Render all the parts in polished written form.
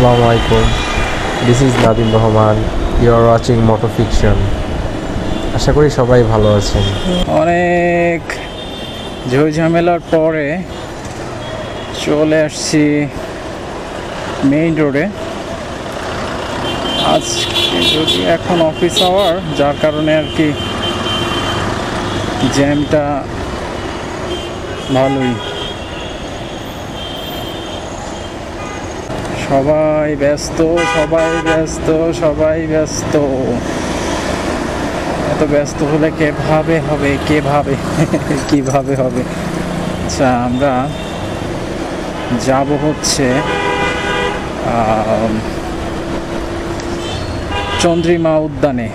Assalamu alaikum. This is Nadim Rahman. You are watching MotoFiction. আশা করি সবাই ভালো আছেন। অনেক ঝড় ঝামেলার পরে চলে আসছি মেইন রোডে। আজ যদি এখন অফিস আওয়ার, যার কারণে আর কি জ্যামটা ভালোই। সবাই ব্যস্ত। এত ব্যস্ত হলে কিভাবে হবে। আচ্ছা, আমরা যাব হচ্ছে চন্দ্রিমা উদ্যানে।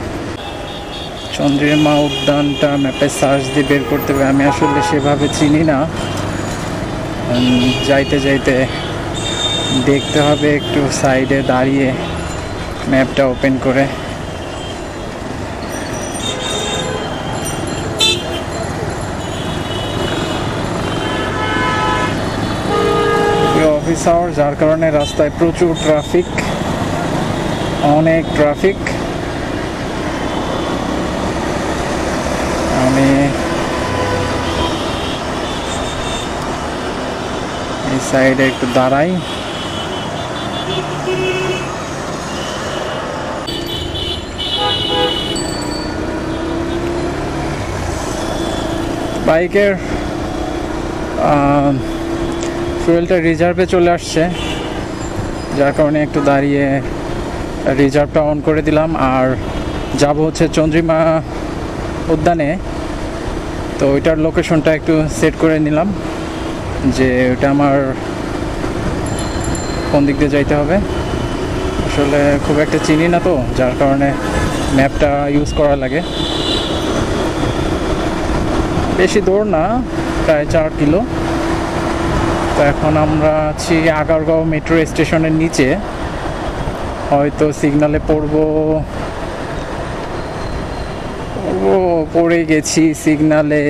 চন্দ্রিমা উদ্যানটা ম্যাপে সার্চ দিয়ে বের করতে হবে। আমি আসলে সেভাবে চিনি না, যাইতে দেখতে হবে একটু সাইডে দাঁড়িয়ে ম্যাপটা ওপেন করে। অফিস আওয়ার, যার কারণে রাস্তায় প্রচুর ট্রাফিক, অনেক ট্রাফিক। আমি এই সাইডে একটু দাঁড়াই। বাইকের ফুয়েলটা রিজার্ভে চলে আসছে, যার কারণে একটু দাঁড়িয়ে রিজার্ভটা অন করে দিলাম। আর যাব হচ্ছে চন্দ্রিমা উদ্যানে। তো ওইটার লোকেশনটা একটু সেট করে নিলাম, যে ওটা আমার কোন দিক দিয়ে যাইতে হবে। আসলে খুব একটা চিনি না তো, যার কারণে ম্যাপটা ইউজ করা লাগে। বেশি দূর না, প্রায় 4 কিলো। তো এখন আমরা আছি আগারগাঁও মেট্রো স্টেশনের নিচে। হয়তো সিগনালে পড়ে গেছি সিগনালে,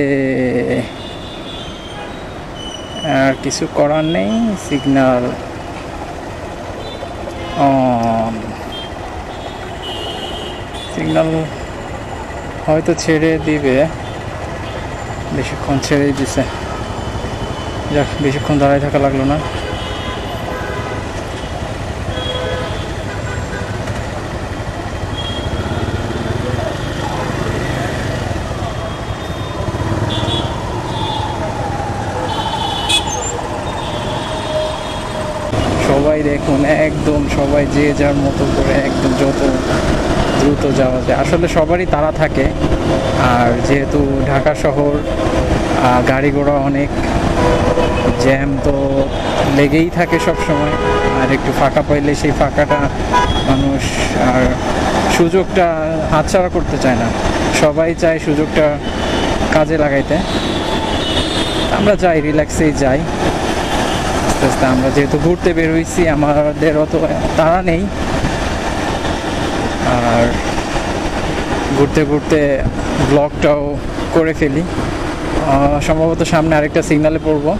আর কিছু করার নেই। সিগনাল হয়তো ছেড়ে দিবে, বেশিক্ষণ ছেড়ে দিছে। যাক, বেশিক্ষণ দাঁড়ায় থাকা লাগলো না। সবাই দেখুন, একদম সবাই যে যার মতো করে একদম যত দ্রুত যাওয়া যায়। আসলে সবারই তাড়া থাকে, আর যেহেতু ঢাকা শহর, গাড়ি ঘোড়া অনেক, জ্যাম তো লেগেই থাকে সব সময়। আর একটু ফাঁকা পাইলে সেই ফাঁকাটা মানুষ আর সুযোগটা হাতছাড়া করতে চায় না। সবাই চায় সুযোগটা কাজে লাগাইতে। আমরা যাই, রিল্যাক্সেই যাই। আস্তে আস্তে আমরা যেহেতু ঘুরতে বের হয়েছি, আমাদের অত তাড়া নেই। আর ঘুরতে ব্লগটাও করে ফেলি। সম্ভবত সামনে আরেকটা সিগনালে পড়বো,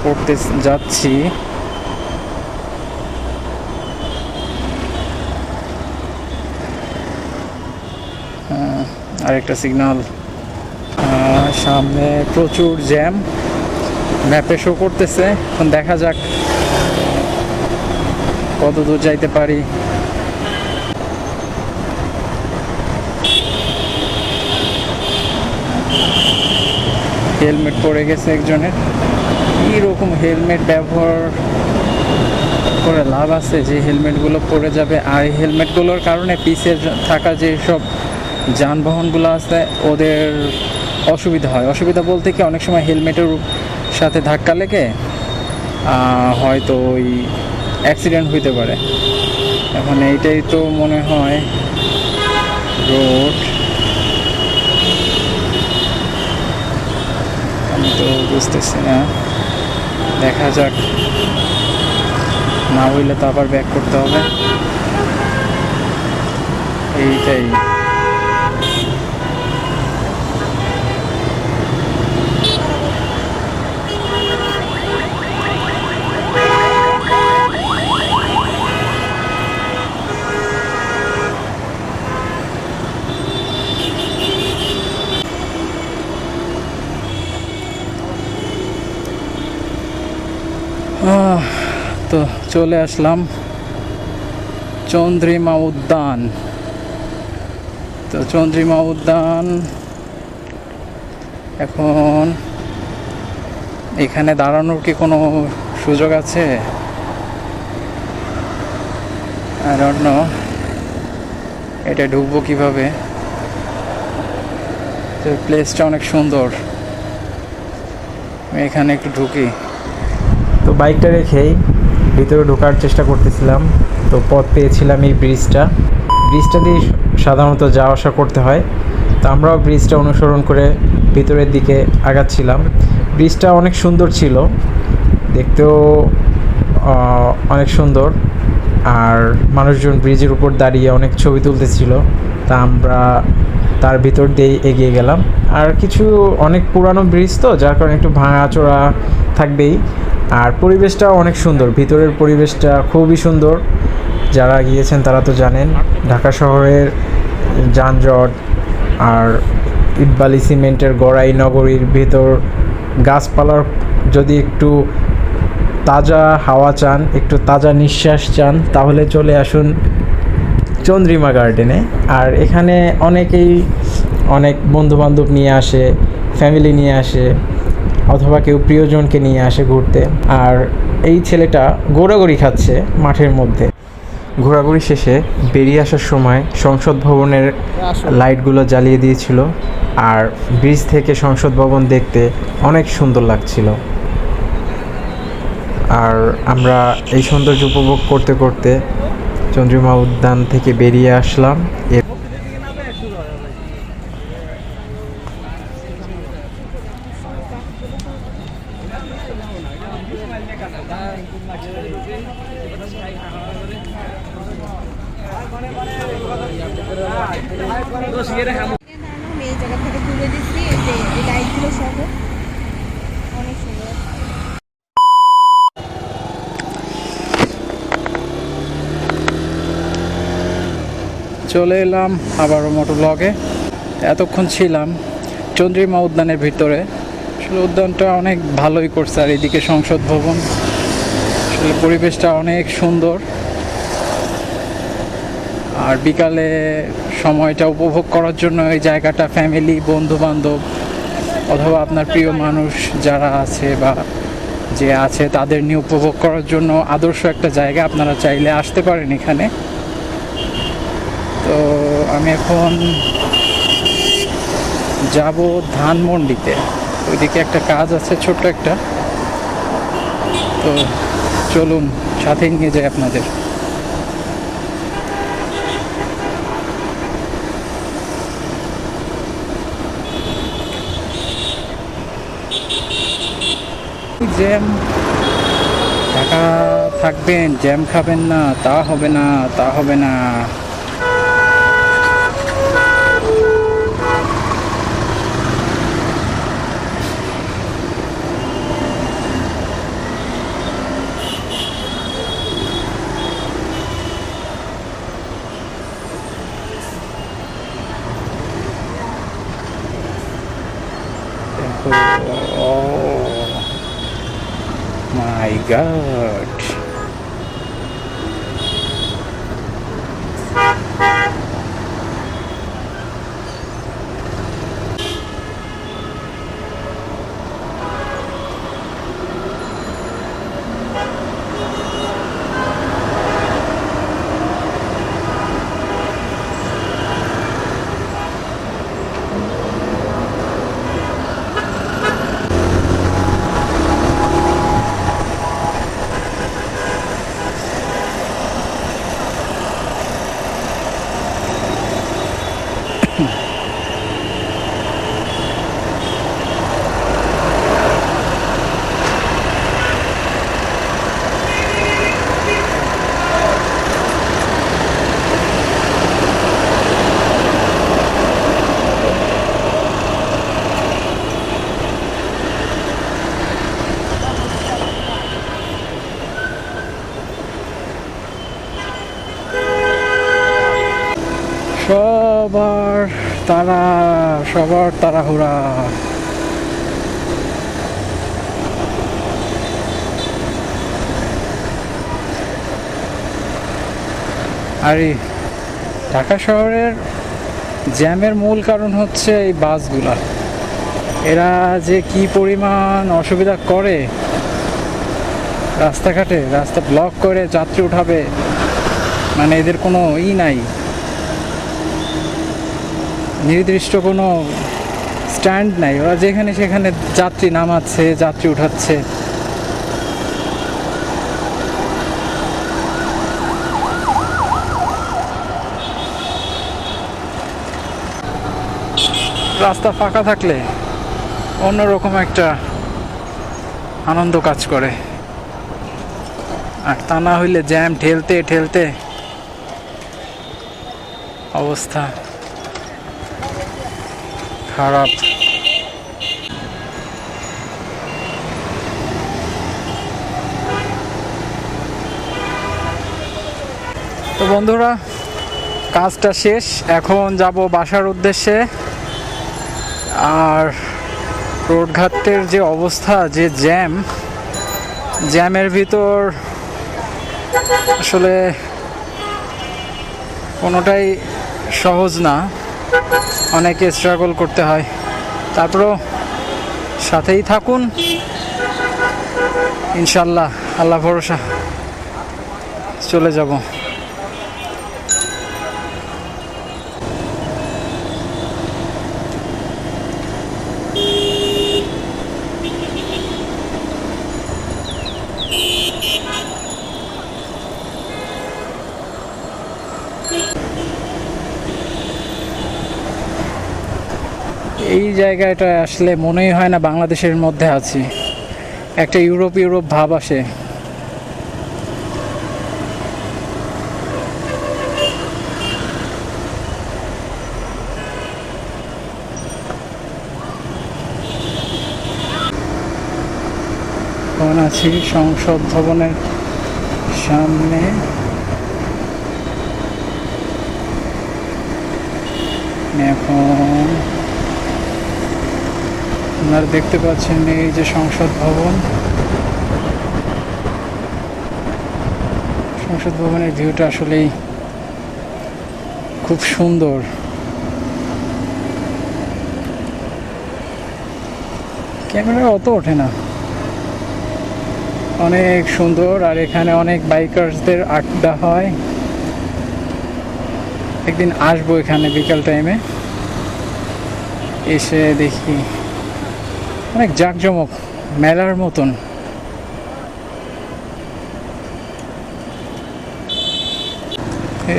পড়তে যাচ্ছি। আরেকটা সিগন্যাল। সামনে প্রচুর জ্যাম, ম্যাপে শো করতেছে। এখন দেখা যাক কত দূর যাইতে পারি। হেলমেট পড়ে গেছে একজনের। এইরকম হেলমেট ব্যবহার করে লাভ আছে যে হেলমেটগুলো পড়ে যাবে? আর এই হেলমেটগুলোর কারণে পিছে থাকা যে সব যানবাহনগুলো আছে ওদের অসুবিধা হয়। অসুবিধা বলতে কি, অনেক সময় হেলমেটের সাথে ধাক্কা লেগে হয়তো ওই অ্যাক্সিডেন্ট হইতে পারে। এখন এইটাই তো মনে হয় রোড, আমি তো বুঝতেছি না। দেখা যাক, না হইলে তো আবার ব্যাক করতে হবে। এইটাই। চলে আসলাম চন্দ্রিমা উদ্যান। তো চন্দ্রিমা উদ্যান এখন এখানে দাঁড়ানোর কি কোনো সুযোগ আছে? I don't know এটা ঢুকবো কিভাবে। তো প্লেসটা অনেক সুন্দর, আমি এখানে একটু ঢুকি। তো বাইকটা রেখেই ভিতরে ঢোকার চেষ্টা করতেছিলাম, তো পথ পেয়েছিলাম এই ব্রিজটা দিয়ে সাধারণত যাওয়া আসা করতে হয়। তো আমরাও ব্রিজটা অনুসরণ করে ভিতরের দিকে আগাচ্ছিলাম। ব্রিজটা অনেক সুন্দর ছিল, দেখতেও অনেক সুন্দর, আর মানুষজন ব্রিজের উপর দাঁড়িয়ে অনেক ছবি তুলতেছিল। তা আমরা তার ভিতর দিয়েই এগিয়ে গেলাম। আর কিছু অনেক পুরানো ব্রিজ তো, যার কারণে একটু ভাঙাচোরা থাকবেই। আর পরিবেশটাও অনেক সুন্দর, ভিতরের পরিবেশটা খুবই সুন্দর। যারা গিয়েছেন তারা তো জানেন, ঢাকা শহরের যানজট আর ইটবালি সিমেন্টের গড়াই নগরীর ভেতর গাছপালার যদি একটু তাজা হাওয়া চান, একটু তাজা নিঃশ্বাস চান, তাহলে চলে আসুন চন্দ্রিমা গার্ডেনে। আর এখানে অনেকেই অনেক বন্ধুবান্ধব নিয়ে আসে, ফ্যামিলি নিয়ে আসে, অথবা কেউ প্রিয়জনকে নিয়ে আসে ঘুরতে। আর এই ছেলেটা ঘোরাঘুরি খাচ্ছে মাঠের মধ্যে। ঘোরাঘুরি শেষে বেরিয়ে আসার সময় সংসদ ভবনের লাইটগুলো জ্বালিয়ে দিয়েছিল, আর ব্রিজ থেকে সংসদ ভবন দেখতে অনেক সুন্দর লাগছিল। আর আমরা এই সৌন্দর্য উপভোগ করতে করতে চন্দ্রিমা উদ্যান থেকে বেরিয়ে আসলাম। আমি এই জায়গা থেকে তুলে দিচ্ছি, এই যে এই লাইটগুলো সহ অনেক সুন্দর। চলে এলাম আবারও মোটোব্লগে। এতক্ষণ ছিলাম চন্দ্রিমা উদ্যানের ভিতরে। আসলে উদ্যানটা অনেক ভালোই করছে, আর এদিকে সংসদ ভবন, আসলে পরিবেশটা অনেক সুন্দর। আর বিকালে সময়টা উপভোগ করার জন্য এই জায়গাটা ফ্যামিলি, বন্ধু বান্ধব অথবা আপনার প্রিয় মানুষ যারা আছে বা যে আছে তাদের নিয়ে উপভোগ করার জন্য আদর্শ একটা জায়গা। আপনারা চাইলে আসতে পারেন এখানে। তো আমি এখন যাব ধানমন্ডিতে, ওইদিকে একটা কাজ আছে ছোট্ট একটা। তো চলুন সাথে নিয়ে যাই আপনাদের। জ্যাম, ঢাকা থাকবেন জ্যাম খাবেন না, তা হবে না, তা হবে না। Oh my God. সবার তাড়াহুড়া। আর এই ঢাকা শহরের জ্যামের মূল কারণ হচ্ছে এই বাসগুলা। এরা যে কি পরিমাণ অসুবিধা করে রাস্তাঘাটে, রাস্তা ব্লক করে যাত্রী উঠাবে, মানে এদের কোনো নাই, নির্দিষ্ট কোনো স্ট্যান্ড নাই। ওরা যেখানে সেখানে যাত্রী নামাচ্ছে, যাত্রী উঠাচ্ছে। রাস্তা ফাঁকা থাকলে অন্যরকম একটা আনন্দ কাজ করে, আর তা না হইলে জ্যাম ঠেলতে ঠেলতে অবস্থা খারাপ। তো বন্ধুরা, কাজটা শেষ, এখন যাব বাসার উদ্দেশ্যে। আর রোডঘাটের যে অবস্থা, যে জ্যামের ভিতর আসলে কোনোটাই সহজ না, অনেকে স্ট্রাগল করতে হয়। তারপরেও সাথেই থাকুন, ইনশাল্লাহ, আল্লাহ ভরসা চলে যাব। এই জায়গাটা আসলে মনেই হয় না বাংলাদেশের মধ্যে আছি, একটা ইউরোপ ভাব আসে। এখন আছি সংসদ ভবনের সামনে। এখন আপনারা দেখতে পাচ্ছেন এই যে সংসদ ভবন। সংসদ ভবনের ভিউটা আসলেই খুব সুন্দর। ক্যামেরা অত ওঠে না, অনেক সুন্দর। আর এখানে অনেক বাইকার্সদের আড্ডা হয়। একদিন আসবো এখানে বিকাল টাইমে, এসে দেখি অনেক জাঁকজমক, মেলার মতন।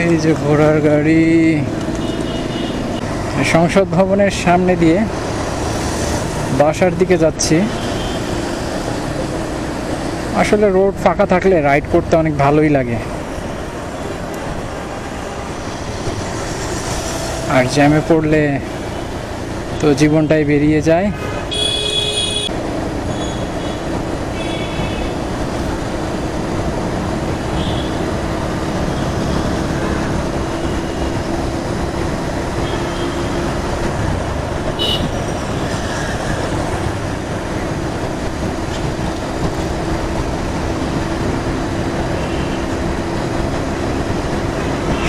এই যে ঘোড়ার গাড়ি। সংসদ ভবনের সামনে দিয়ে বাসার দিকে যাচ্ছি। আসলে রোড ফাঁকা থাকলে রাইড করতে অনেক ভালোই লাগে, আর জ্যামে পড়লে তো জীবনটাই বেরিয়ে যায়।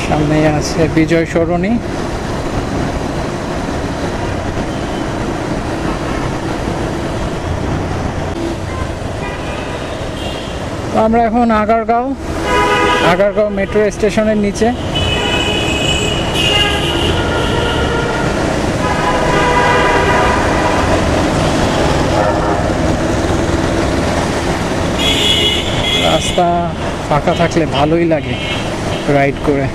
সামনে আছে বিজয় সরণি। আমরা এখন আগারগাঁও মেট্রো স্টেশনের নিচে। রাস্তা ফাঁকা থাকলে ভালোই লাগে রাইড করে।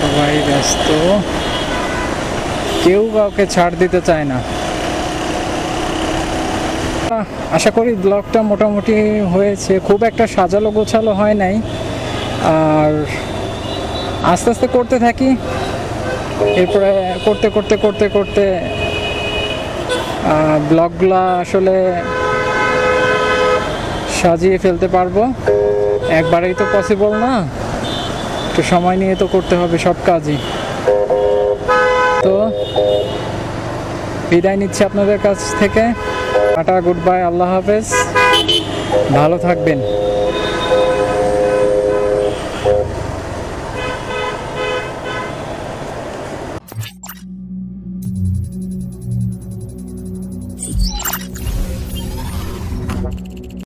সবাই ব্যস্ত, কেউ কাউকে ছাড় দিতে চায় না। আশা করি ব্লগটা মোটামুটি হয়েছে, খুব একটা সাজালো গোছালো হয় নাই। আর আস্তে আস্তে করতে থাকি, এরপরে করতে করতে করতে করতে ব্লগগুলা আসলে সাজিয়ে ফেলতে পারবো। একবারেই তো পসিবল না, একটু সময় নিয়ে তো করতে হবে সব কাজই। তো বিদায় নিচ্ছি আপনাদের কাছ থেকে। টাটা, গুড বাই, আল্লাহ হাফেজ, ভালো থাকবেন।